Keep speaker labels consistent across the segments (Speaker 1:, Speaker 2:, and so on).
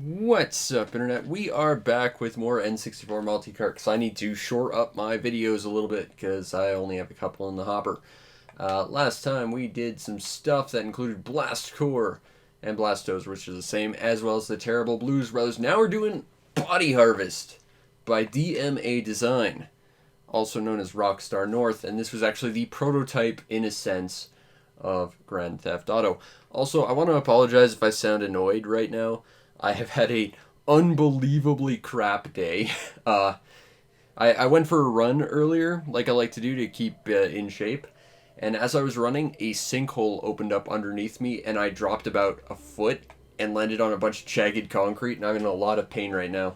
Speaker 1: What's up, Internet? We are back with more N64 multi-cart because I need to shore up my videos a little bit because I only have a couple in the hopper. Last time we did some stuff that included Blast Core and Blastos, which is the same, as well as the Terrible Blues Brothers. Now we're doing Body Harvest by DMA Design, also known as Rockstar North, and this was actually the prototype, in a sense, of Grand Theft Auto. Also, I want to apologize if I sound annoyed right now. I have had a unbelievably crap day. I went for a run earlier, like I like to do to keep in shape. And as I was running, a sinkhole opened up underneath me, and I dropped about a foot and landed on a bunch of jagged concrete, and I'm in a lot of pain right now.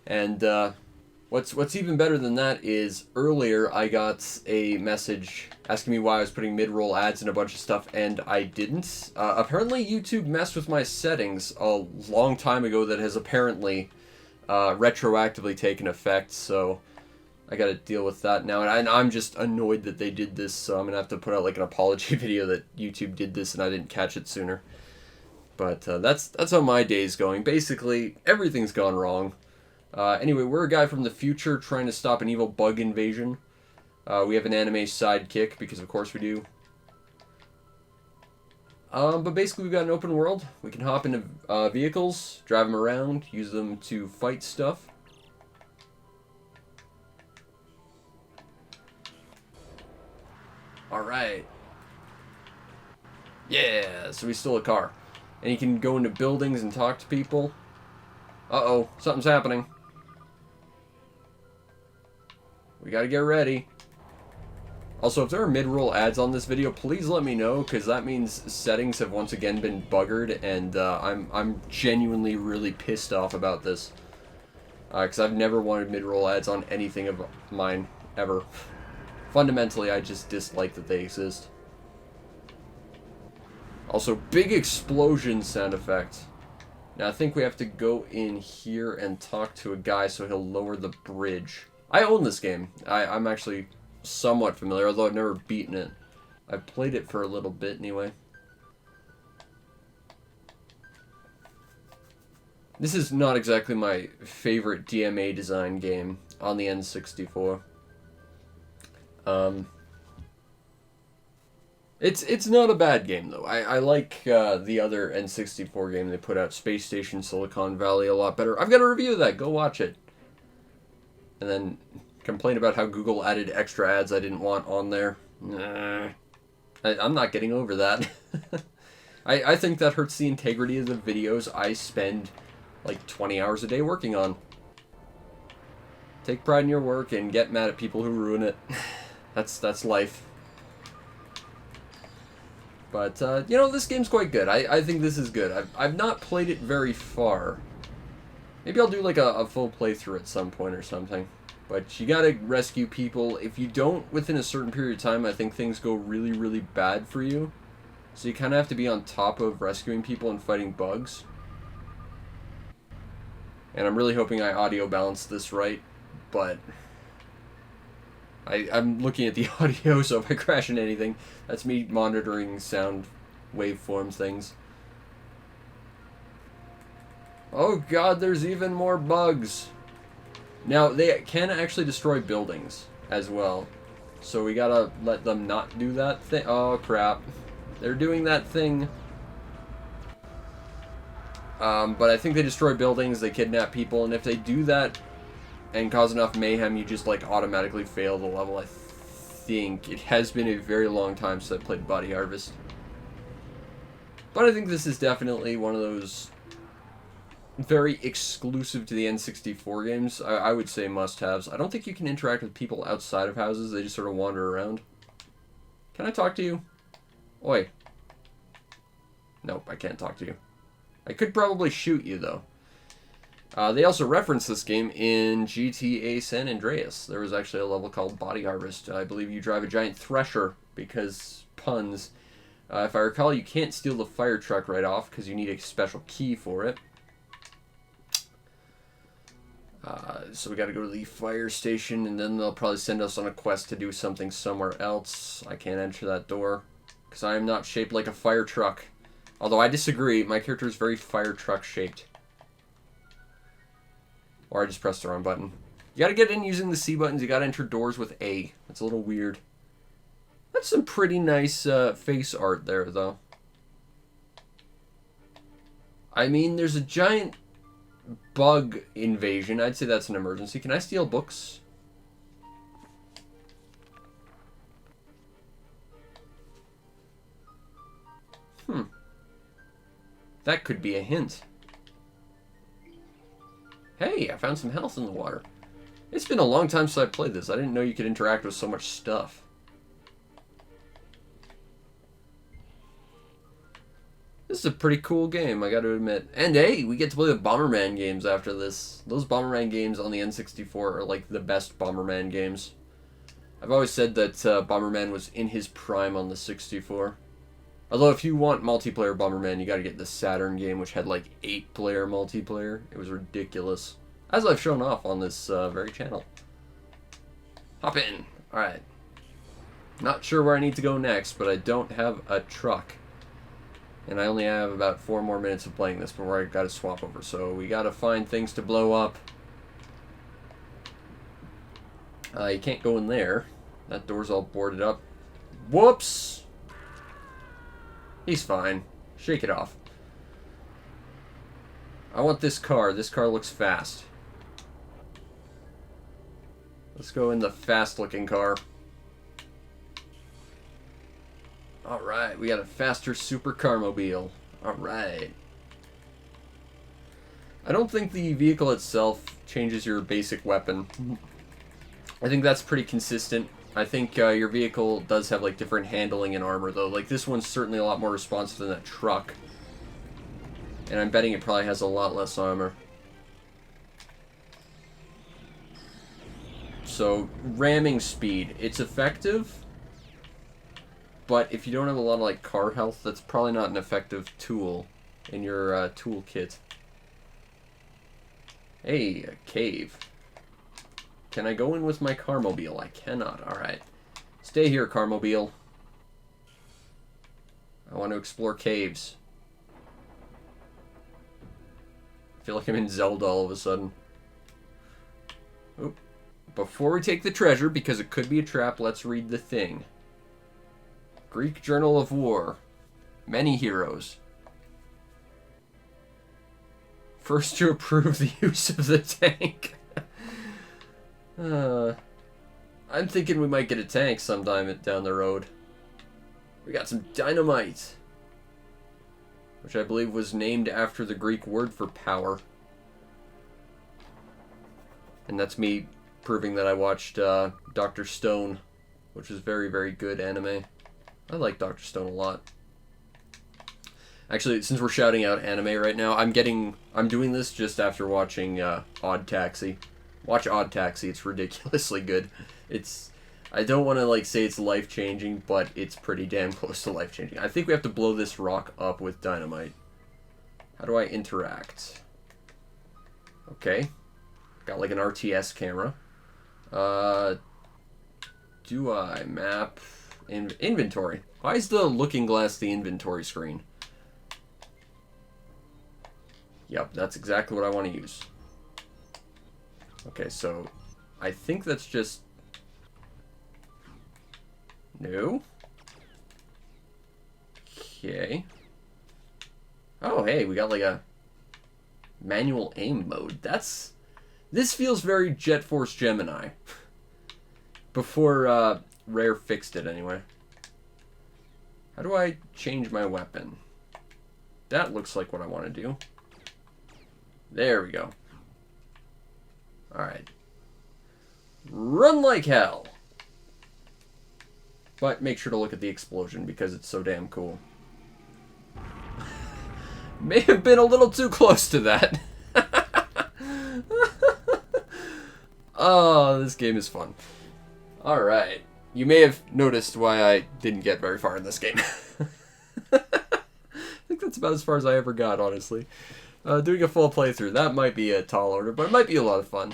Speaker 1: And what's even better than that is earlier I got a message asking me why I was putting mid-roll ads and a bunch of stuff, and I didn't. Apparently YouTube messed with my settings a long time ago that has apparently retroactively taken effect, so I gotta deal with that now, and I'm just annoyed that they did this, so I'm gonna have to put out like an apology video that YouTube did this and I didn't catch it sooner. But that's how my day's going. Basically, everything's gone wrong. Anyway, we're a guy from the future trying to stop an evil bug invasion. We have an anime sidekick, because of course we do. But basically we've got an open world. We can hop into vehicles, drive them around, use them to fight stuff. Alright. Yeah, so we stole a car. And you can go into buildings and talk to people. Uh-oh, something's happening. We gotta get ready. Also, if there are mid-roll ads on this video, please let me know, because that means settings have once again been buggered, and I'm genuinely really pissed off about this. Because I've never wanted mid-roll ads on anything of mine, ever. Fundamentally, I just dislike that they exist. Also, big explosion sound effect. Now, I think we have to go in here and talk to a guy so he'll lower the bridge. I own this game. I'm actually somewhat familiar, although I've never beaten it. I've played it for a little bit, anyway. This is not exactly my favorite DMA design game on the N64. It's not a bad game, though. I like the other N64 game they put out, Space Station Silicon Valley, a lot better. I've got a review of that. Go watch it. And then complain about how Google added extra ads I didn't want on there. Nah. I'm not getting over that. I think that hurts the integrity of the videos I spend like 20 hours a day working on. Take pride in your work and get mad at people who ruin it. That's life. But, you know, this game's quite good. I think this is good. I've not played it very far. Maybe I'll do, like, a full playthrough at some point or something. But you gotta rescue people. If you don't, within a certain period of time, I think things go really, really bad for you. So you kind of have to be on top of rescuing people and fighting bugs. And I'm really hoping I audio balanced this right, but I'm looking at the audio, so if I crash into anything, that's me monitoring sound waveform things. Oh god, there's even more bugs. Now, they can actually destroy buildings as well, so we gotta let them not do that thing. Oh crap, they're doing that thing. But I think they destroy buildings, they kidnap people, and if they do that and cause enough mayhem, you just like automatically fail the level. I think it has been a very long time since I played Body Harvest. But I think this is definitely one of those very exclusive to the N64 games. I would say must-haves. I don't think you can interact with people outside of houses. They just sort of wander around. Can I talk to you? Oi. Nope, I can't talk to you. I could probably shoot you, though. They also referenced this game in GTA San Andreas. There was actually a level called Body Harvest. I believe you drive a giant thresher, because puns. If I recall, you can't steal the fire truck right off, because you need a special key for it. So we gotta go to the fire station, and then they'll probably send us on a quest to do something somewhere else. I can't enter that door, because I am not shaped like a fire truck. Although I disagree, my character is very fire truck shaped. Or I just pressed the wrong button. You gotta get in using the C buttons. You gotta enter doors with A. It's a little weird. That's some pretty nice face art there, though. I mean, there's a giant bug invasion. I'd say that's an emergency. Can I steal books? That could be a hint. Hey, I found some health in the water. It's been a long time since I played this. I didn't know you could interact with so much stuff. This is a pretty cool game, I gotta admit. And hey, we get to play the Bomberman games after this. Those Bomberman games on the N64 are like the best Bomberman games. I've always said that Bomberman was in his prime on the 64. Although if you want multiplayer Bomberman, you gotta get the Saturn game, which had like 8-player multiplayer. It was ridiculous. As I've shown off on this very channel. Hop in. Alright. Not sure where I need to go next, but I don't have a truck. And I only have about 4 more minutes of playing this before I gotta swap over. So we gotta find things to blow up. You can't go in there. That door's all boarded up. Whoops! He's fine. Shake it off. I want this car. This car looks fast. Let's go in the fast-looking car. Alright, we got a faster supercar mobile. Alright. I don't think the vehicle itself changes your basic weapon. I think that's pretty consistent. I think your vehicle does have like different handling and armor though. Like this one's certainly a lot more responsive than that truck. And I'm betting it probably has a lot less armor. So, ramming speed. It's effective. But if you don't have a lot of like car health, that's probably not an effective tool in your toolkit. Hey, a cave. Can I go in with my carmobile? I cannot. Alright. Stay here, carmobile. I want to explore caves. I feel like I'm in Zelda all of a sudden. Oop. Before we take the treasure, because it could be a trap, let's read the thing. Greek Journal of War. Many heroes. First to approve the use of the tank. I'm thinking we might get a tank sometime down the road. We got some dynamite. Which I believe was named after the Greek word for power. And that's me proving that I watched Dr. Stone, which is very, very good anime. I like Dr. Stone a lot. Actually, since we're shouting out anime right now, I'm doing this just after watching Odd Taxi. Watch Odd Taxi, it's ridiculously good. I don't want to like say it's life-changing, but it's pretty damn close to life-changing. I think we have to blow this rock up with dynamite. How do I interact? Okay. Got like an RTS camera. Do I map inventory? Why is the looking glass the inventory screen? Yep, that's exactly what I want to use. Okay, so I think that's just... No? Okay. Oh, hey, we got like a manual aim mode. This feels very Jet Force Gemini. Before Rare fixed it, anyway. How do I change my weapon? That looks like what I want to do. There we go. Alright. Run like hell! But make sure to look at the explosion because it's so damn cool. May have been a little too close to that. Oh, this game is fun. Alright. You may have noticed why I didn't get very far in this game. I think that's about as far as I ever got, honestly. Doing a full playthrough, that might be a tall order, but it might be a lot of fun.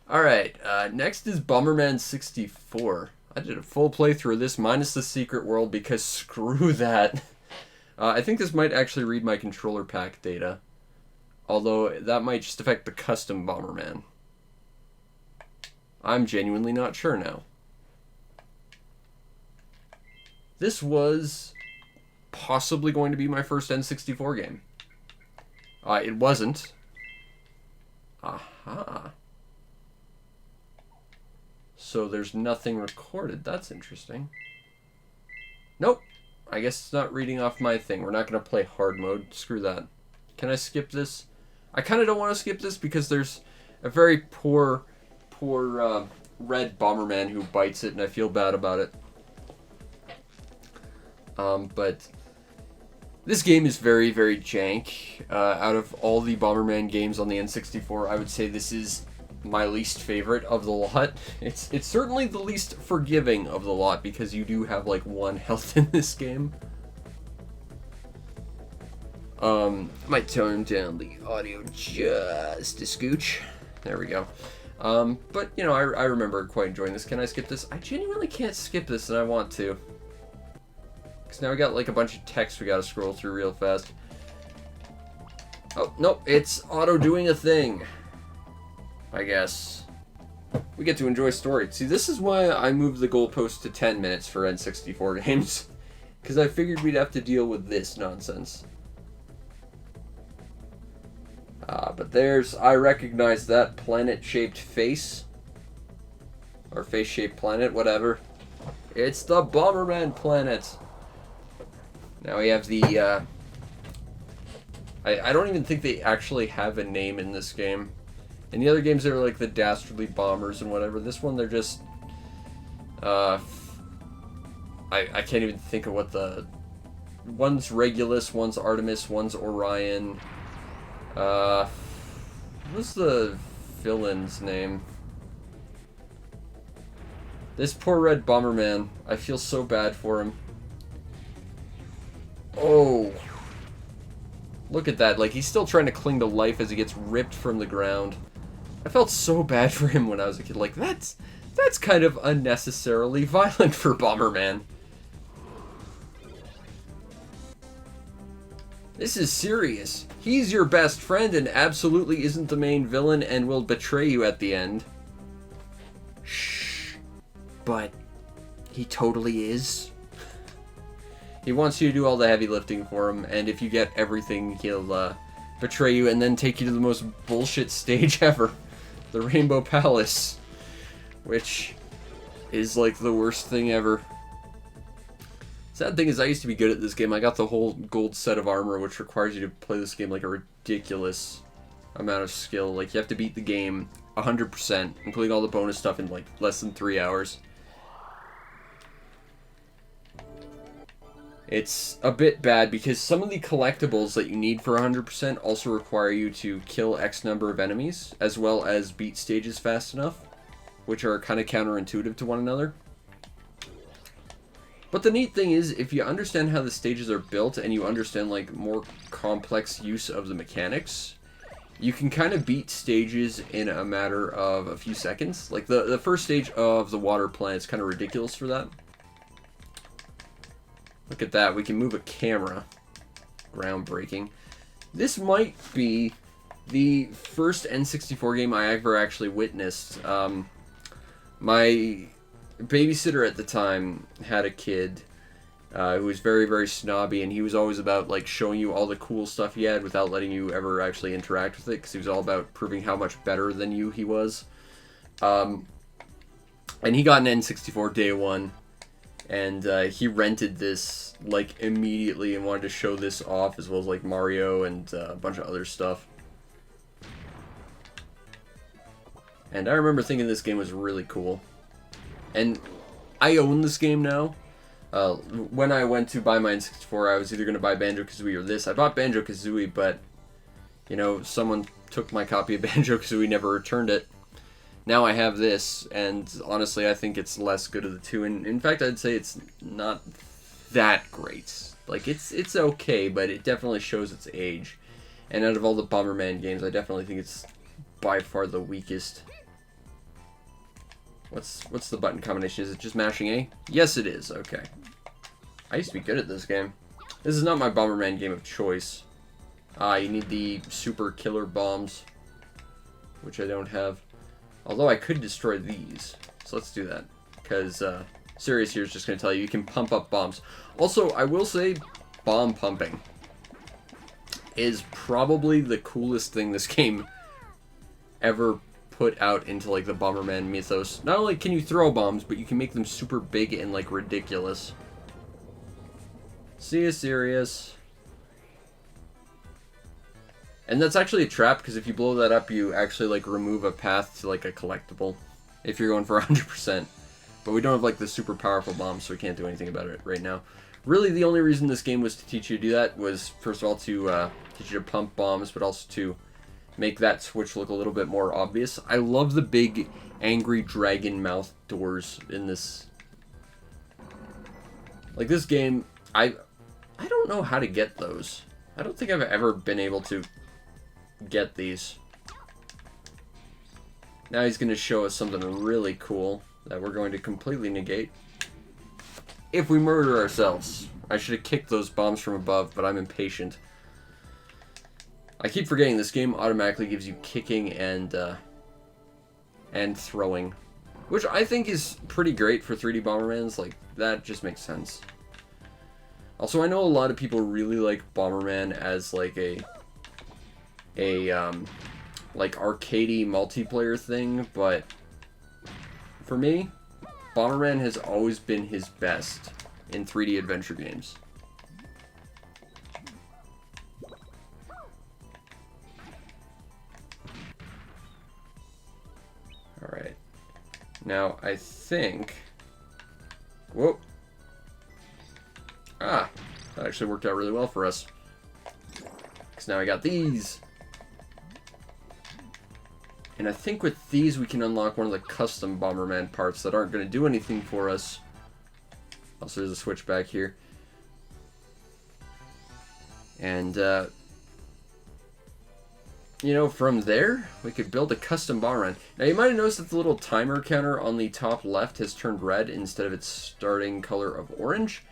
Speaker 1: Alright, next is Bomberman 64. I did a full playthrough of this, minus the secret world, because screw that. I think this might actually read my controller pack data. Although, that might just affect the custom Bomberman. I'm genuinely not sure now. This was possibly going to be my first N64 game. It wasn't. Aha. So there's nothing recorded. That's interesting. Nope. I guess it's not reading off my thing. We're not going to play hard mode. Screw that. Can I skip this? I kind of don't want to skip this because there's a very poor red Bomberman who bites it, and I feel bad about it. But this game is very, very jank. Out of all the Bomberman games on the N64, I would say this is my least favorite of the lot. It's certainly the least forgiving of the lot because you do have like 1 health in this game. Might tone down the audio just a scooch. There we go. But you know, I remember quite enjoying this. Can I skip this? I genuinely can't skip this, and I want to. Because now we got like a bunch of text we gotta scroll through real fast. Oh, nope, it's auto doing a thing. I guess. We get to enjoy story. See, this is why I moved the goalpost to 10 minutes for N64 games. Because I figured we'd have to deal with this nonsense. But I recognize that planet-shaped face. Or face-shaped planet, whatever. It's the Bomberman planet. Now we have the, I don't even think they actually have a name in this game. In the other games, they're like the Dastardly Bombers and whatever. This one, they're just, I can't even think of what the, one's Regulus, one's Artemis, one's Orion. What's the villain's name? This poor red Bomberman. I feel so bad for him. Oh. Look at that. Like, he's still trying to cling to life as he gets ripped from the ground. I felt so bad for him when I was a kid. Like, that's kind of unnecessarily violent for Bomberman. This is serious. He's your best friend and absolutely isn't the main villain and will betray you at the end. Shh. But he totally is. He wants you to do all the heavy lifting for him, and if you get everything, he'll betray you and then take you to the most bullshit stage ever. The Rainbow Palace. Which is like the worst thing ever. Sad thing is, I used to be good at this game. I got the whole gold set of armor, which requires you to play this game like a ridiculous amount of skill. Like, you have to beat the game 100%, including all the bonus stuff, in like less than 3 hours. It's a bit bad because some of the collectibles that you need for 100% also require you to kill X number of enemies, as well as beat stages fast enough, which are kind of counterintuitive to one another. But the neat thing is, if you understand how the stages are built and you understand like more complex use of the mechanics, you can kind of beat stages in a matter of a few seconds. Like the first stage of the water planet is kind of ridiculous for that. Look at that, we can move a camera. Groundbreaking. This might be the first N64 game I ever actually witnessed. My babysitter at the time had a kid who was very, very snobby, and he was always about like showing you all the cool stuff he had without letting you ever actually interact with it, because he was all about proving how much better than you he was. And he got an N64 day one, and he rented this like immediately and wanted to show this off, as well as like Mario and a bunch of other stuff. And I remember thinking this game was really cool. And I own this game now. When I went to buy my N64, I was either going to buy Banjo-Kazooie or this. I bought Banjo-Kazooie, but, you know, someone took my copy of Banjo-Kazooie, never returned it. Now I have this, and honestly, I think it's less good of the two. And in fact, I'd say it's not that great. Like, it's okay, but it definitely shows its age. And out of all the Bomberman games, I definitely think it's by far the weakest. What's the button combination? Is it just mashing A? Yes, it is. Okay. I used to be good at this game. This is not my Bomberman game of choice. You need the super killer bombs, which I don't have. Although I could destroy these. So let's do that. Because Sirius here is just going to tell you can pump up bombs. Also, I will say bomb pumping is probably the coolest thing this game ever put out into like the Bomberman mythos. Not only can you throw bombs, but you can make them super big and like ridiculous. See you, Sirius. And that's actually a trap, because if you blow that up, you actually like remove a path to like a collectible if you're going for 100%. But we don't have like the super powerful bombs, so we can't do anything about it right now. Really, the only reason this game was to teach you to do that was, first of all, to teach you to pump bombs, but also to make that switch look a little bit more obvious. I love the big, angry dragon mouth doors in this. Like, this game, I don't know how to get those. I don't think I've ever been able to get these. Now he's going to show us something really cool that we're going to completely negate if we murder ourselves. I should have kicked those bombs from above, but I'm impatient. I keep forgetting this game automatically gives you kicking and throwing, which I think is pretty great for 3D Bombermans. Like, that just makes sense. Also, I know a lot of people really like Bomberman as like a like arcadey multiplayer thing, but for me, Bomberman has always been his best in 3D adventure games. Alright. Now, I think... Whoa. Ah, that actually worked out really well for us. Because now I got these. And I think with these we can unlock one of the custom Bomberman parts that aren't going to do anything for us. Also, there's a switch back here. And, you know, from there, we could build a custom Bomberman. Now, you might have noticed that the little timer counter on the top left has turned red instead of its starting color of orange.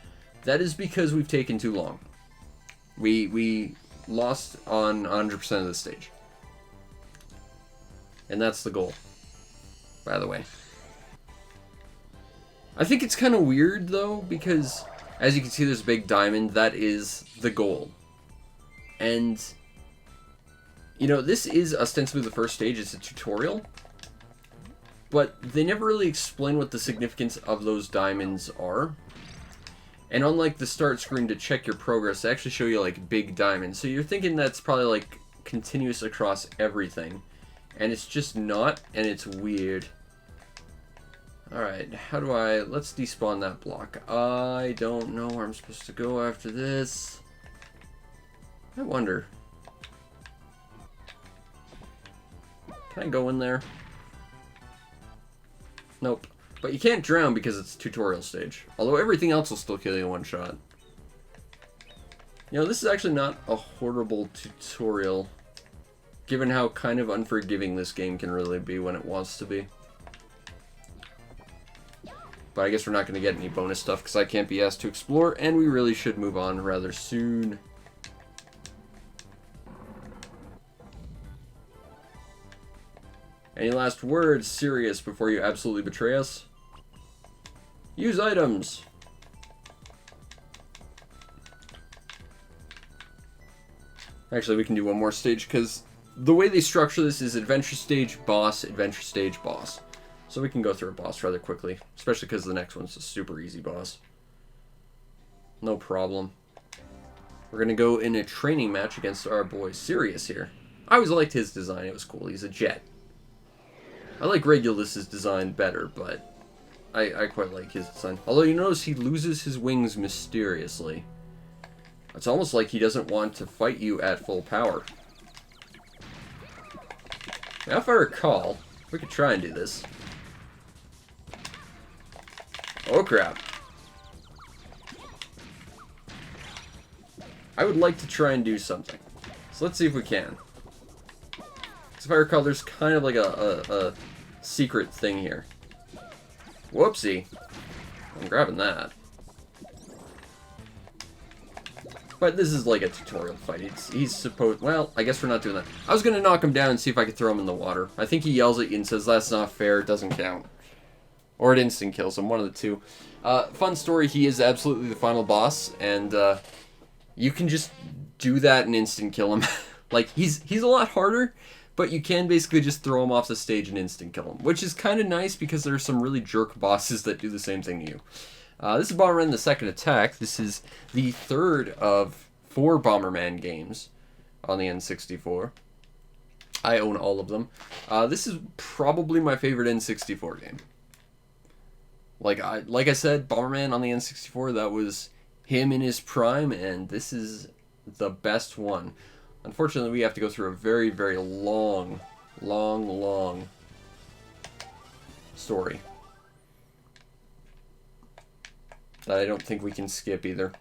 Speaker 1: That is because we've taken too long. We lost on 100% of the stage. And that's the goal, by the way. I think it's kind of weird, though, because, as you can see, there's a big diamond. That is the goal. And, you know, this is ostensibly the first stage. It's a tutorial. But they never really explain what the significance of those diamonds are. And unlike the start screen to check your progress, they actually show you, like, big diamonds. So you're thinking that's probably, like, continuous across everything. And it's just not, and it's weird. Alright, how do I... Let's despawn that block. I don't know where I'm supposed to go after this. I wonder. Can I go in there? Nope. But you can't drown because it's tutorial stage. Although everything else will still kill you in one shot. You know, this is actually not a horrible tutorial, given how kind of unforgiving this game can really be when it wants to be. But I guess we're not going to get any bonus stuff because I can't be asked to explore, and we really should move on rather soon. Any last words, Sirius, before you absolutely betray us? Use items! Actually, we can do one more stage because the way they structure this is adventure stage, boss, adventure stage, boss. So we can go through a boss rather quickly, especially because the next one's a super easy boss. No problem. We're going to go in a training match against our boy Sirius here. I always liked his design, it was cool. He's a jet. I like Regulus's design better, but I quite like his design. Although you notice he loses his wings mysteriously. It's almost like he doesn't want to fight you at full power. Now, if I recall, we could try and do this. Oh, crap. I would like to try and do something. So let's see if we can. If I recall, there's kind of like a secret thing here. Whoopsie. I'm grabbing that. But this is like a tutorial fight. He's supposed... Well, I guess we're not doing that. I was going to knock him down and see if I could throw him in the water. I think he yells at you and says, that's not fair, it doesn't count. Or it instant kills him, one of the two. Fun story, he is absolutely the final boss, and you can just do that and instant kill him. Like, he's a lot harder, but you can basically just throw him off the stage and instant kill him. Which is kind of nice because there are some really jerk bosses that do the same thing to you. This is Bomberman the Second Attack. This is the third of 4 Bomberman games on the N64. I own all of them. This is probably my favorite N64 game. Like I said, Bomberman on the N64, that was him in his prime, and this is the best one. Unfortunately, we have to go through a very, very long story that I don't think we can skip either.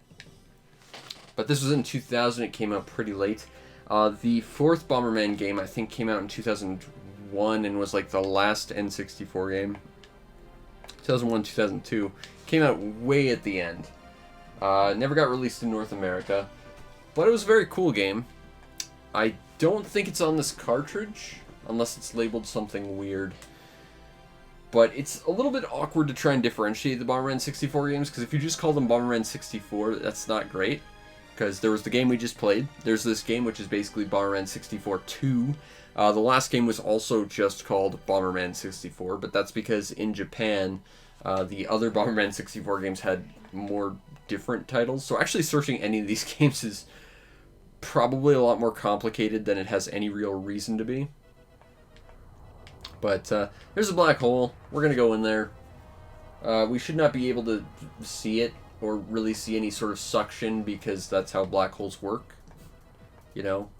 Speaker 1: But this was in 2000, it came out pretty late. The 4th Bomberman game, I think, came out in 2001 and was like the last N64 game. 2001, 2002. Came out way at the end. Never got released in North America. But it was a very cool game. I don't think it's on this cartridge, unless it's labeled something weird. But it's a little bit awkward to try and differentiate the Bomberman 64 games, because if you just call them Bomberman 64, that's not great. Because there was the game we just played. There's this game, which is basically Bomberman 64 2. The last game was also just called Bomberman 64, but that's because in Japan, the other Bomberman 64 games had more different titles. So actually searching any of these games is probably a lot more complicated than it has any real reason to be. But there's a black hole. We're going to go in there. We should not be able to see it or really see any sort of suction because that's how black holes work. You know?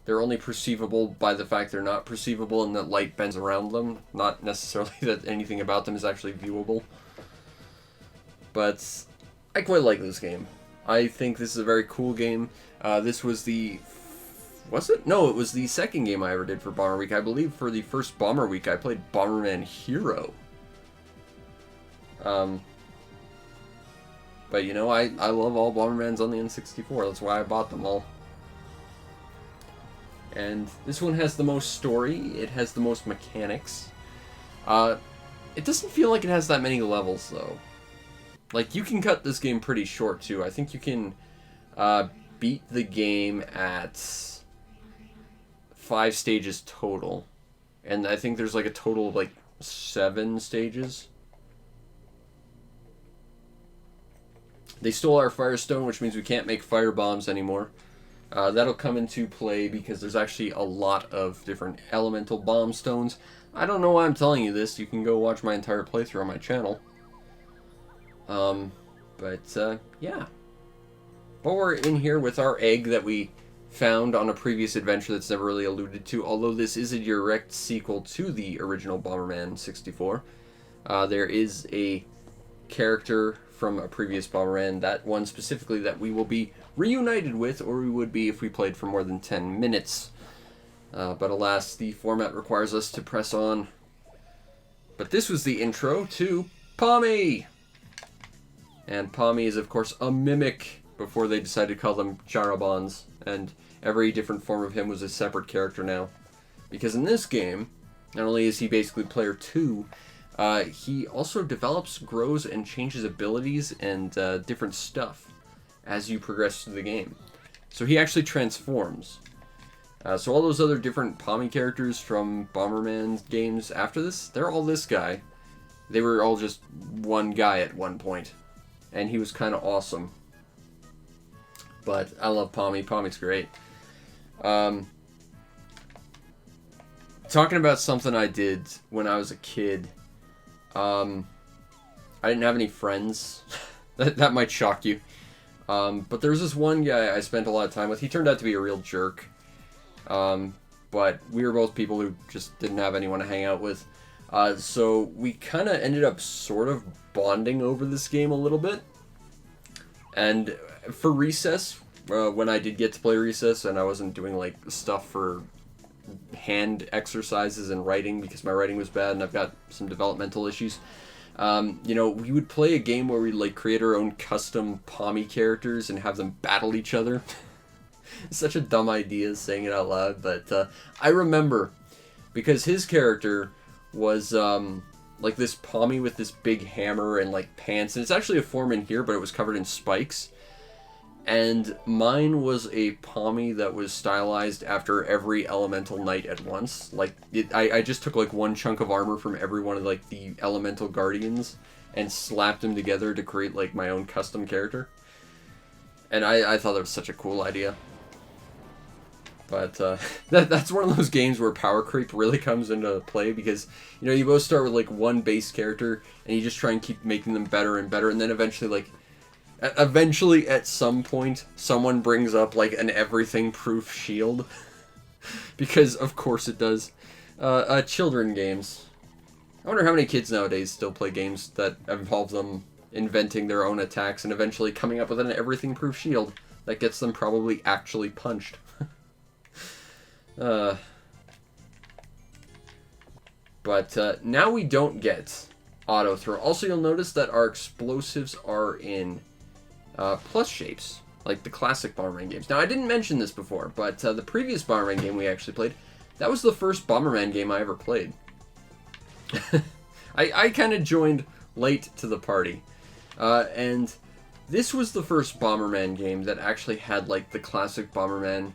Speaker 1: They're only perceivable by the fact they're not perceivable and that light bends around them. Not necessarily that anything about them is actually viewable. But I quite like this game. I think this is a very cool game. This was the... Was it? No, it was the second game I ever did for Bomber Week. I believe for the first Bomber Week I played Bomberman Hero. But you know, I love all Bombermans on the N64. That's why I bought them all. And this one has the most story. It has the most mechanics. It doesn't feel like it has that many levels, though. Like, you can cut this game pretty short, too. I think you can beat the game at 5 stages total. And I think there's, like, a total of, like, 7 stages. They stole our Firestone, which means we can't make fire bombs anymore. That'll come into play because there's actually a lot of different elemental bomb stones. I don't know why I'm telling you this. You can go watch my entire playthrough on my channel. Yeah. But we're in here with our egg that we found on a previous adventure that's never really alluded to, although this is a direct sequel to the original Bomberman 64. There is a character from a previous Bomberman, that one specifically that we will be reunited with, or we would be if we played for more than 10 minutes. But alas, the format requires us to press on. But this was the intro to Pommy! And Pommy is, of course, a mimic before they decided to call them Charabons, and every different form of him was a separate character now. Because in this game, not only is he basically player 2, he also develops, grows, and changes abilities and different stuff as you progress through the game. So he actually transforms. So all those other different Pommy characters from Bomberman games after this, they're all this guy. They were all just one guy at one point. And he was kind of awesome. But I love Pommy. Pommy's great. Talking about something I did when I was a kid. I didn't have any friends. that might shock you. But there was this one guy I spent a lot of time with. He turned out to be a real jerk. But we were both people who just didn't have anyone to hang out with. So we kind of ended up sort of bonding over this game a little bit. And for recess, when I did get to play recess and I wasn't doing like stuff for hand exercises and writing because my writing was bad and I've got some developmental issues, You know, we would play a game where we'd like create our own custom Pommy characters and have them battle each other. Such a dumb idea saying it out loud, but I remember because his character was like this Pommy with this big hammer and like pants, and it's actually a form in here, but it was covered in spikes. And mine was a Pommy that was stylized after every elemental knight at once. Like, I just took like one chunk of armor from every one of like the elemental guardians and slapped them together to create like my own custom character. And I thought that was such a cool idea. But that's one of those games where power creep really comes into play because, you know, you both start with like one base character and you just try and keep making them better and better, and then eventually at some point someone brings up like an everything proof shield because of course it does. Children games. I wonder how many kids nowadays still play games that involve them inventing their own attacks and eventually coming up with an everything proof shield that gets them probably actually punched. But now we don't get auto throw. Also, you'll notice that our explosives are in plus shapes, like the classic Bomberman games. Now, I didn't mention this before, but the previous Bomberman game we actually played, that was the first Bomberman game I ever played. I kind of joined late to the party, and this was the first Bomberman game that actually had like the classic Bomberman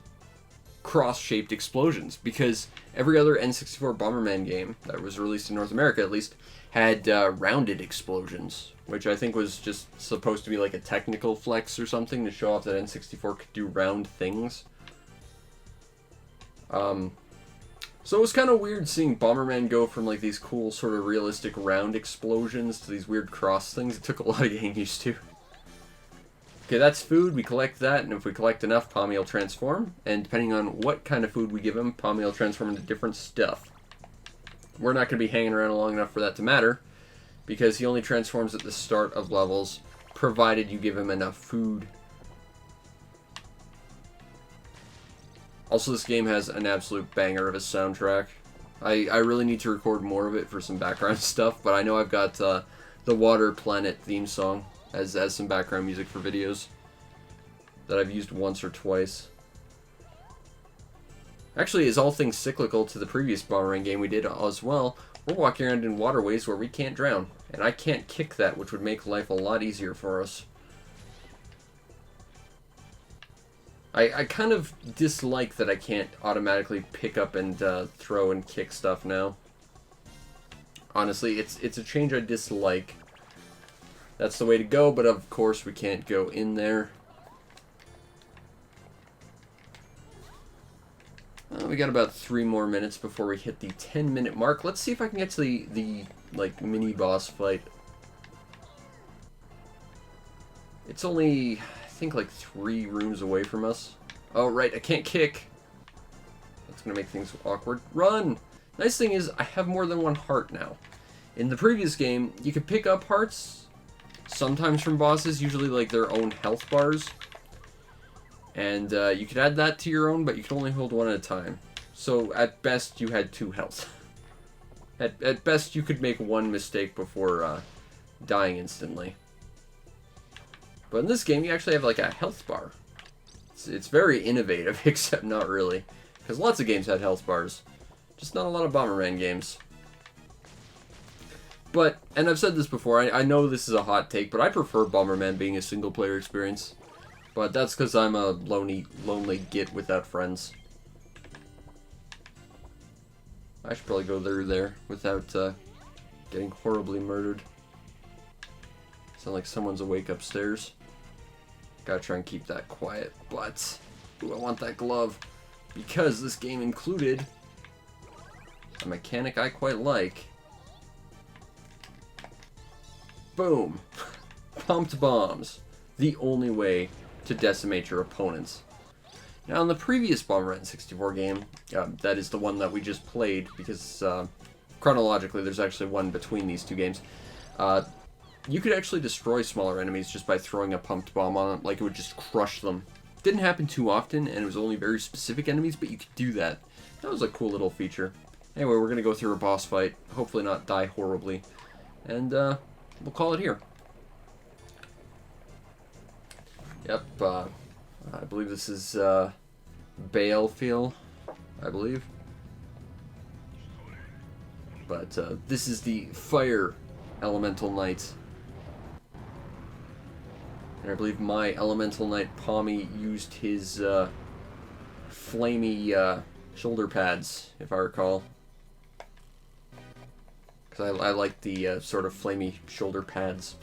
Speaker 1: cross-shaped explosions, because every other N64 Bomberman game that was released in North America, at least, had rounded explosions, which I think was just supposed to be like a technical flex or something to show off that N64 could do round things. So it was kind of weird seeing Bomberman go from like these cool sort of realistic round explosions to these weird cross things. It took a lot of getting used to. Okay, that's food. We collect that, and if we collect enough, Pommy will transform. And depending on what kind of food we give him, Pommy will transform into different stuff. We're not going to be hanging around long enough for that to matter, because he only transforms at the start of levels, provided you give him enough food. Also, this game has an absolute banger of a soundtrack. I really need to record more of it for some background stuff, but I know I've got the Water Planet theme song as some background music for videos that I've used once or twice. Actually, as all things cyclical to the previous Bomberman game we did as well, we're walking around in waterways where we can't drown, and I can't kick that, which would make life a lot easier for us. I kind of dislike that I can't automatically pick up and throw and kick stuff now. Honestly, it's a change I dislike. That's the way to go, but of course we can't go in there. We got about 3 more minutes before we hit the 10-minute mark. Let's see if I can get to the like mini boss fight. It's only, I think, like 3 rooms away from us. Oh right, I can't kick. That's gonna make things awkward. Run! Nice thing is I have more than 1 heart now. In the previous game, you could pick up hearts sometimes from bosses, usually like their own health bars, and you could add that to your own, but you could only hold 1 at a time. So at best you had 2 health. At best you could make 1 mistake before dying instantly. But in this game you actually have like a health bar. It's very innovative, except not really, because lots of games had health bars, just not a lot of Bomberman games. But, and I've said this before, I know this is a hot take, but I prefer Bomberman being a single-player experience. But that's because I'm a lonely git without friends. I should probably go through there without getting horribly murdered. Sound like someone's awake upstairs. Gotta try and keep that quiet, but ooh, I want that glove, because this game included a mechanic I quite like. Boom! Pumped bombs. The only way to decimate your opponents. Now, in the previous Bomberman 64 game, that is the one that we just played, because chronologically there's actually one between these 2 games, you could actually destroy smaller enemies just by throwing a pumped bomb on them, like it would just crush them. Didn't happen too often, and it was only very specific enemies, but you could do that. That was a cool little feature. Anyway, we're going to go through a boss fight, hopefully not die horribly, and we'll call it here. Yep, I believe this is Balefeel, I believe. But this is the Fire Elemental Knight. And I believe my Elemental Knight Pommy used his flamey shoulder pads, if I recall. Because I like the sort of flamey shoulder pads.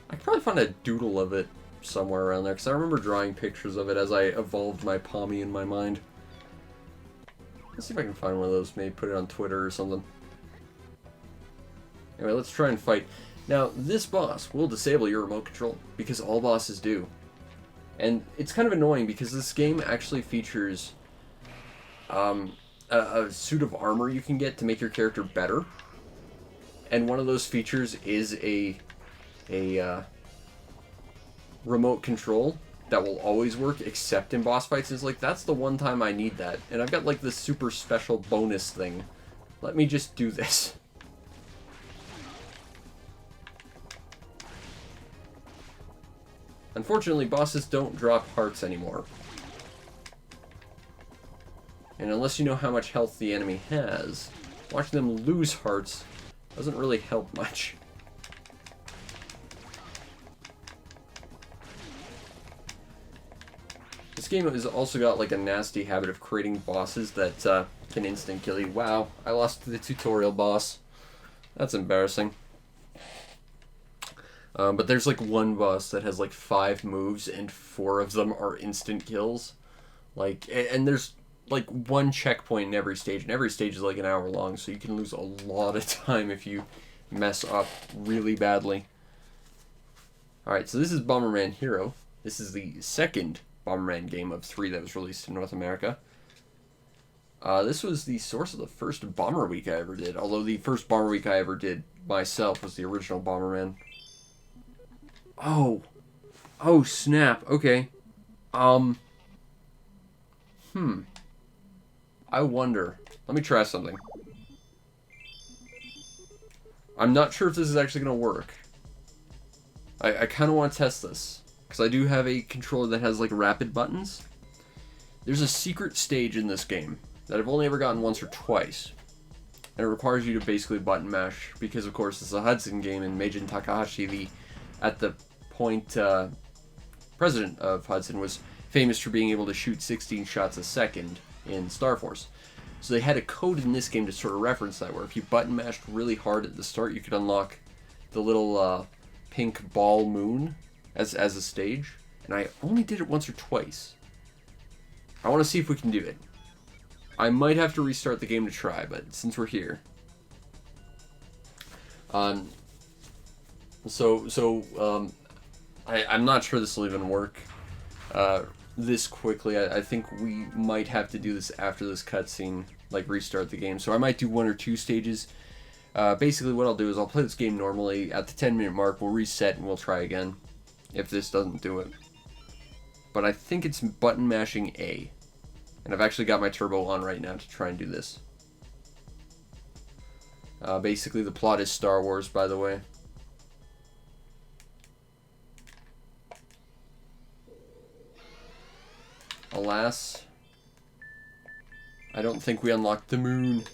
Speaker 1: I could probably find a doodle of it somewhere around there, because I remember drawing pictures of it as I evolved my Pommy in my mind. Let's see if I can find one of those, maybe put it on Twitter or something. Anyway, let's try and fight. Now, this boss will disable your remote control, because all bosses do. And it's kind of annoying, because this game actually features a suit of armor you can get to make your character better. And one of those features is a remote control that will always work except in boss fights. Is like, that's the one time I need that. And I've got like this super special bonus thing. Let me just do this. Unfortunately, bosses don't drop hearts anymore. And unless you know how much health the enemy has, watching them lose hearts doesn't really help much. This game has also got like a nasty habit of creating bosses that can instant kill you. Wow, I lost to the tutorial boss. That's embarrassing. But there's like one boss that has like 5 moves and 4 of them are instant kills. Like, and there's like one checkpoint in every stage, and every stage is like an hour long, so you can lose a lot of time if you mess up really badly. Alright, so this is Bomberman Hero. This is the second Bomberman game of 3 that was released in North America. This was the source of the first Bomber Week I ever did, although the first Bomber Week I ever did myself was the original Bomberman. Oh. Oh, snap. Okay. I wonder. Let me try something. I'm not sure if this is actually going to work. I kind of want to test this, because I do have a controller that has, like, rapid buttons. There's a secret stage in this game that I've only ever gotten once or twice. And it requires you to basically button mash, because, of course, it's a Hudson game, and Meijin Takahashi, at the point, president of Hudson, was famous for being able to shoot 16 shots a second in Star Force. So they had a code in this game to sort of reference that, where if you button mashed really hard at the start, you could unlock the little pink ball moon as a stage. And I only did it once or twice. I want to see if we can do it. I might have to restart the game to try, but since we're here. I'm not sure this will even work this quickly. I think we might have to do this after this cutscene, like restart the game. So I might do 1 or 2 stages. Basically what I'll do is I'll play this game normally. At the 10-minute mark, we'll reset and we'll try again if this doesn't do it. But I think it's button mashing A. And I've actually got my turbo on right now to try and do this. Basically the plot is Star Wars, by the way. Alas, I don't think we unlocked the moon.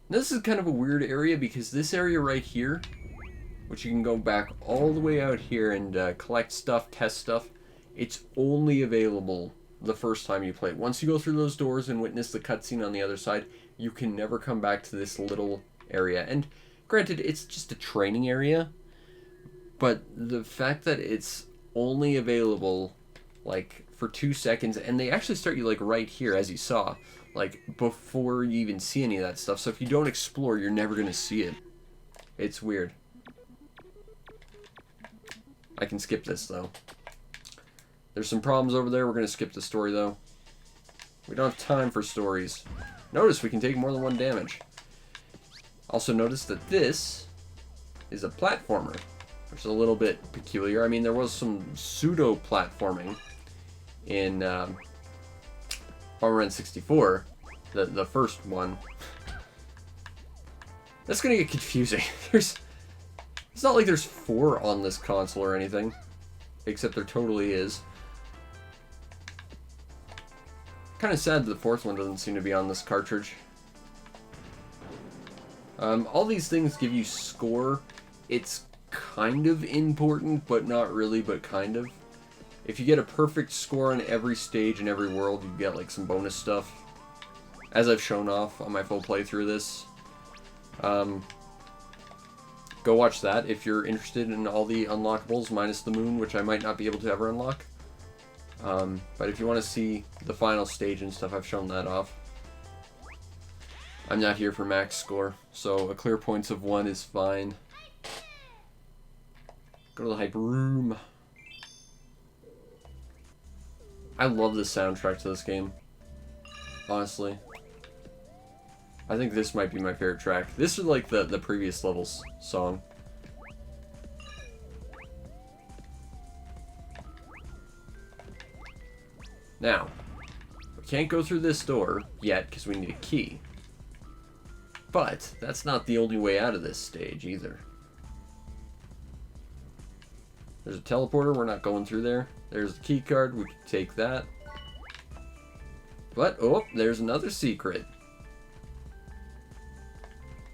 Speaker 1: This is kind of a weird area, because this area right here, which you can go back all the way out here and collect stuff, test stuff, it's only available the first time you play it. Once you go through those doors and witness the cutscene on the other side, you can never come back to this little area. And granted, it's just a training area, but the fact that it's only available like for 2 seconds, and they actually start you like right here, as you saw, like before you even see any of that stuff. So if you don't explore, you're never gonna see it. It's weird. I can skip this though. There's some problems over there. We're gonna skip the story though. We don't have time for stories. Notice we can take more than 1 damage. Also notice that this is a platformer, which is a little bit peculiar. I mean, there was some pseudo-platforming in Bomberman 64, the first one. That's gonna get confusing. It's not like there's 4 on this console or anything. Except there totally is. Kind of sad that the 4th one doesn't seem to be on this cartridge. All these things give you score. It's kind of important, but not really, but kind of. If you get a perfect score on every stage and every world, you get like some bonus stuff. As I've shown off on my full playthrough of this. Go watch that if you're interested in all the unlockables, minus the moon, which I might not be able to ever unlock. But if you want to see the final stage and stuff, I've shown that off. I'm not here for max score, so a clear points of 1 is fine. Go to the hype room. I love the soundtrack to this game. Honestly. I think this might be my favorite track. This is like the previous level's song. Now, we can't go through this door yet because we need a key. But that's not the only way out of this stage either. There's a teleporter, we're not going through there. There's the key card, we can take that. But, oh, there's another secret.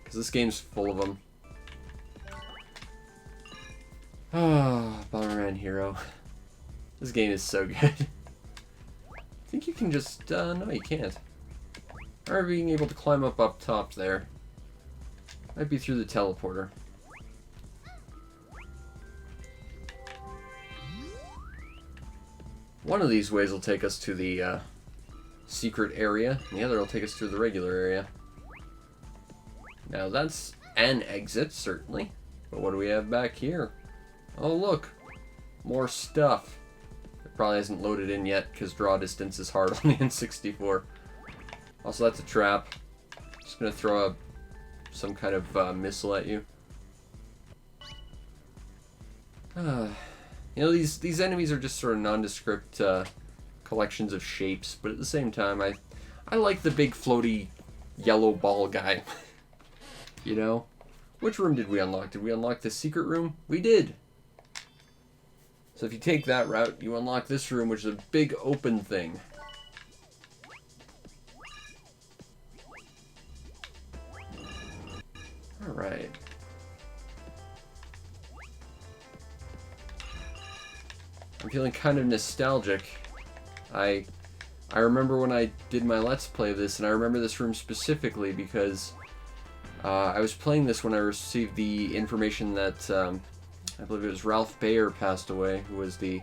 Speaker 1: Because this game's full of them. Ah, Bomberman Hero. This game is so good. I think you can just, no you can't. Or being able to climb up top there. Might be through the teleporter. One of these ways will take us to the secret area, and the other will take us to the regular area. Now that's an exit, certainly. But what do we have back here? Oh look! More stuff. It probably hasn't loaded in yet, because draw distance is hard on the N64. Also, that's a trap. Just gonna throw some kind of missile at you. You know, these enemies are just sort of nondescript collections of shapes, but at the same time, I like the big floaty yellow ball guy. You know? Which room did we unlock? Did we unlock the secret room? We did! So if you take that route, you unlock this room, which is a big open thing. Alright. I'm feeling kind of nostalgic. I remember when I did my Let's Play of this, and I remember this room specifically because I was playing this when I received the information that I believe it was Ralph Baer passed away, who was the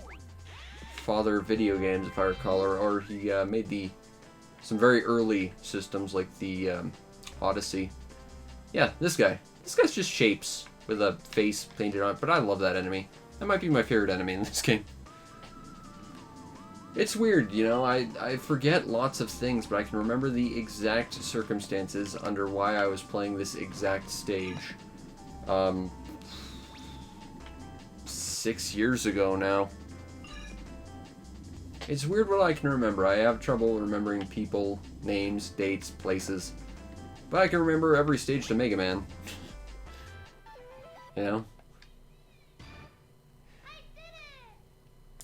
Speaker 1: father of video games, if I recall, or he made some very early systems like the Odyssey. Yeah, this guy. This guy's just shapes with a face painted on it, but I love that enemy. That might be my favorite enemy in this game. It's weird, you know, I forget lots of things, but I can remember the exact circumstances under why I was playing this exact stage. 6 years ago now. It's weird what I can remember. I have trouble remembering people, names, dates, places. But I can remember every stage to Mega Man. You know?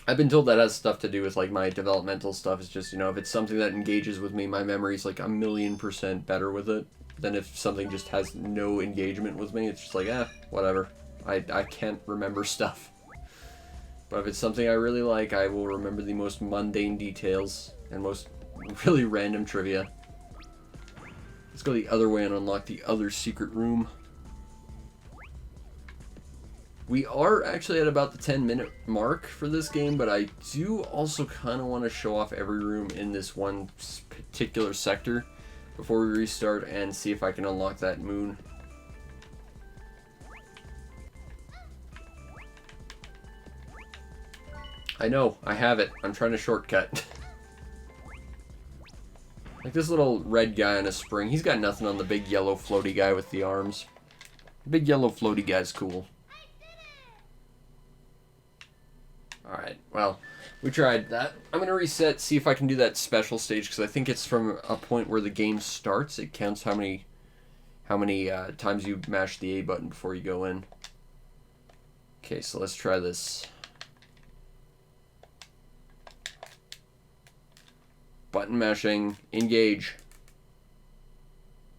Speaker 1: I've been told that has stuff to do with, like, my developmental stuff. It's just, you know, if it's something that engages with me, my memory's, like, 1,000,000% better with it than if something just has no engagement with me. It's just like, whatever. I can't remember stuff. But if it's something I really like, I will remember the most mundane details and most really random trivia. Let's go the other way and unlock the other secret room. We are actually at about the 10-minute mark for this game, but I do also kind of want to show off every room in this one particular sector before we restart and see if I can unlock that moon. I know, I have it. I'm trying to shortcut. Like this little red guy on a spring, he's got nothing on the big yellow floaty guy with the arms. The big yellow floaty guy's cool. Alright, well, we tried that. I'm going to reset, see if I can do that special stage, because I think it's from a point where the game starts. It counts how many how many times you mash the A button before you go in. Okay, so let's try this. Button mashing, engage.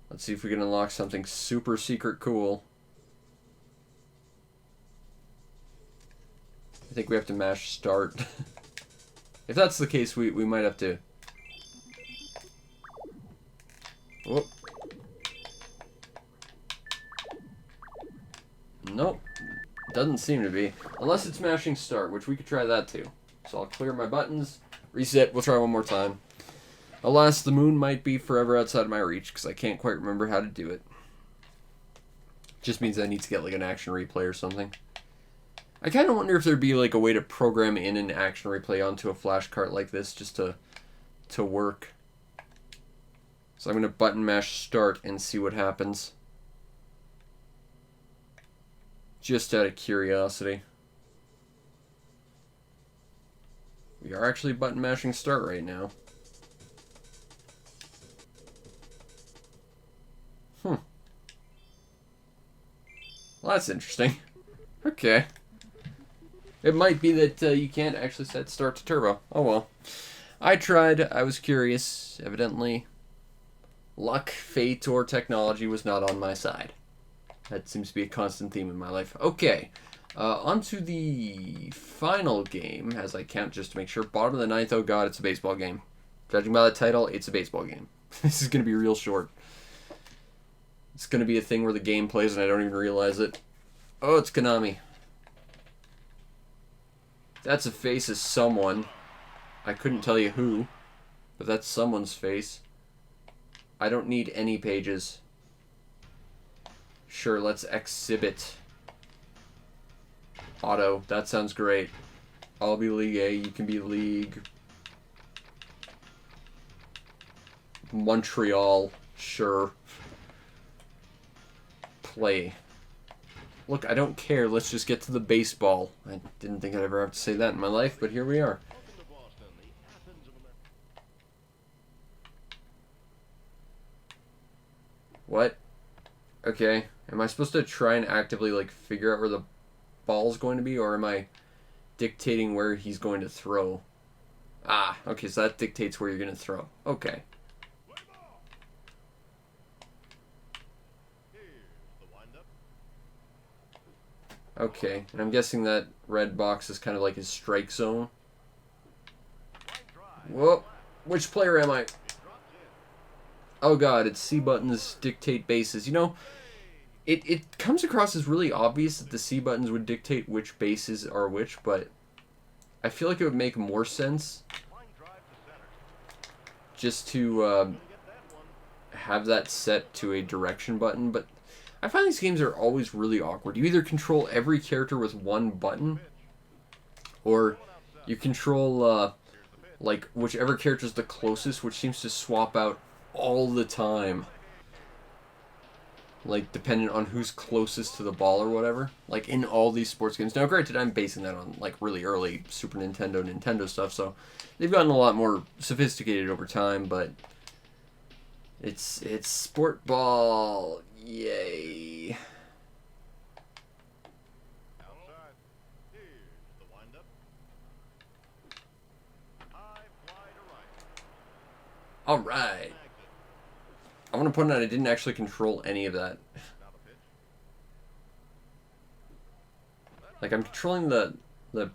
Speaker 1: Let's see if we can unlock something super secret cool. I think we have to mash start. If that's the case, we might have to... Whoop. Nope. Doesn't seem to be. Unless it's mashing start, which we could try that too. So I'll clear my buttons, reset, we'll try one more time. Alas, the moon might be forever outside of my reach, because I can't quite remember how to do it. Just means I need to get like an action replay or something. I kind of wonder if there'd be like a way to program in an action replay onto a flash cart like this just to work. So I'm going to button mash start and see what happens. Just out of curiosity. We are actually button mashing start right now. Well, that's interesting. Okay. It might be that you can't actually set start to turbo. Oh well. I tried. I was curious. Evidently, luck, fate, or technology was not on my side. That seems to be a constant theme in my life. Okay. On to the final game, as I count just to make sure. Bottom of the ninth. Oh god, it's a baseball game. Judging by the title, it's a baseball game. This is going to be real short. It's going to be a thing where the game plays and I don't even realize it. Oh, it's Konami. That's a face of someone. I couldn't tell you who, but that's someone's face. I don't need any pages. Sure, let's exhibit. Auto, that sounds great. I'll be League A, you can be League Montreal, sure. Play. Look, I don't care. Let's just get to the baseball. I didn't think I'd ever have to say that in my life, but here we are. What? Okay. Am I supposed to try and actively, like, figure out where the ball's going to be, or am I dictating where he's going to throw? Ah, okay, so that dictates where you're going to throw. Okay. Okay, and I'm guessing that red box is kind of like his strike zone. Whoa, which player am I? Oh god, it's C buttons dictate bases. You know, it comes across as really obvious that the C buttons would dictate which bases are which, but I feel like it would make more sense just to have that set to a direction button, but I find these games are always really awkward. You either control every character with one button, or you control, like, whichever character is the closest, which seems to swap out all the time. Like, dependent on who's closest to the ball or whatever. Like, in all these sports games. Now, granted, I'm basing that on, like, really early Super Nintendo stuff, so they've gotten a lot more sophisticated over time, but it's sport ball. Yay. Alright. I want to point out I didn't actually control any of that. Like, I'm controlling the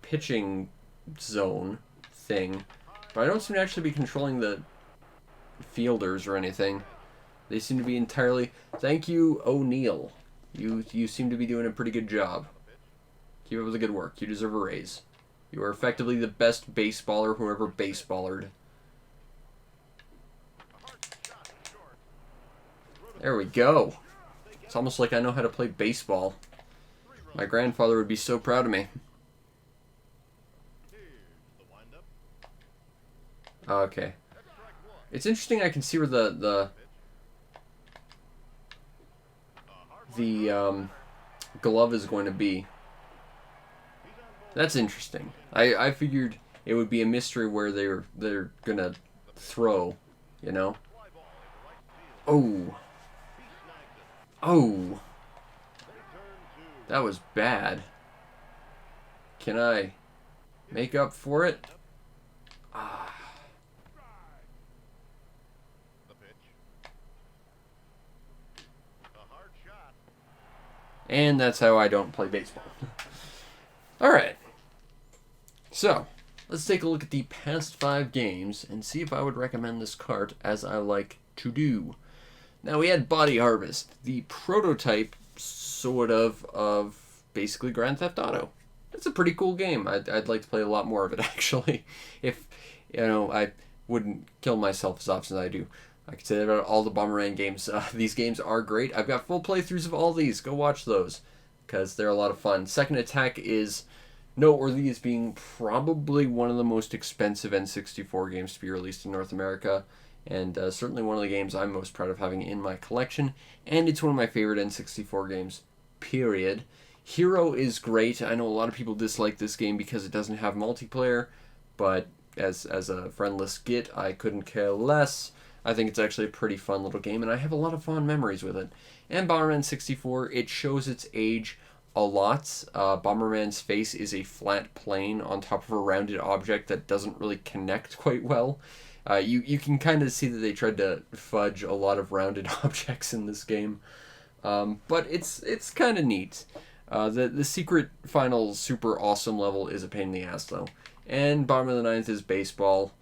Speaker 1: pitching zone thing, but I don't seem to actually be controlling the fielders or anything. They seem to be entirely... Thank you, O'Neill. You seem to be doing a pretty good job. Keep up with the good work. You deserve a raise. You are effectively the best baseballer who ever baseballered. There we go. It's almost like I know how to play baseball. My grandfather would be so proud of me. Okay. It's interesting I can see where the glove is going to be. That's interesting. I figured it would be a mystery where they're gonna throw, you know. Oh. Oh, that was bad. Can I make up for it? Ah. And that's how I don't play baseball. Alright. So, let's take a look at the past 5 games and see if I would recommend this cart as I like to do. Now, we had Body Harvest, the prototype, sort of basically Grand Theft Auto. It's a pretty cool game. I'd like to play a lot more of it, actually. If, I wouldn't kill myself as often as I do. I could say that about all the Bomberman games. These games are great. I've got full playthroughs of all these. Go watch those, because they're a lot of fun. Second Attack is noteworthy as being probably one of the most expensive N64 games to be released in North America, and certainly one of the games I'm most proud of having in my collection, and it's one of my favorite N64 games, period. Hero is great. I know a lot of people dislike this game because it doesn't have multiplayer, but as a friendless git, I couldn't care less. I think it's actually a pretty fun little game, and I have a lot of fond memories with it. And Bomberman 64, it shows its age a lot. Bomberman's face is a flat plane on top of a rounded object that doesn't really connect quite well. You can kind of see that they tried to fudge a lot of rounded objects in this game. But it's kind of neat. The secret final super awesome level is a pain in the ass, though. And Bottom of the Ninth is baseball.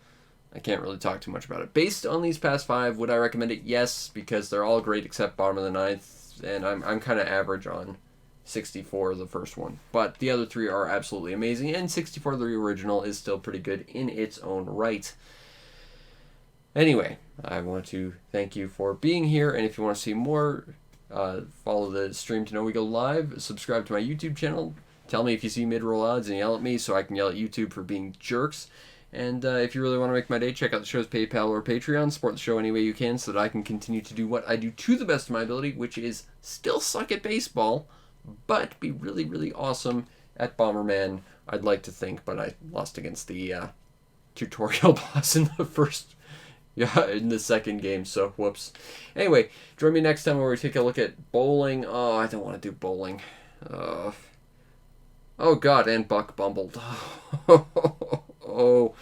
Speaker 1: I can't really talk too much about it. Based on these past 5, would I recommend it? Yes, because they're all great except Bottom of the Ninth, and I'm kind of average on 64, the first one. But the other 3 are absolutely amazing, and 64, the original, is still pretty good in its own right. Anyway, I want to thank you for being here, and if you want to see more, follow the stream to know we go live, subscribe to my YouTube channel, tell me if you see mid-roll odds and yell at me so I can yell at YouTube for being jerks. And if you really want to make my day, check out the show's PayPal or Patreon. Support the show any way you can so that I can continue to do what I do to the best of my ability, which is still suck at baseball, but be really, really awesome at Bomberman, I'd like to think, but I lost against the tutorial boss in the second game, so whoops. Anyway, join me next time where we take a look at bowling. Oh, I don't want to do bowling. Oh god, and Buck bumbled. Oh,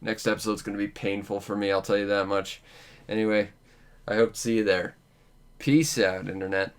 Speaker 1: next episode's going to be painful for me, I'll tell you that much. Anyway, I hope to see you there. Peace out, Internet.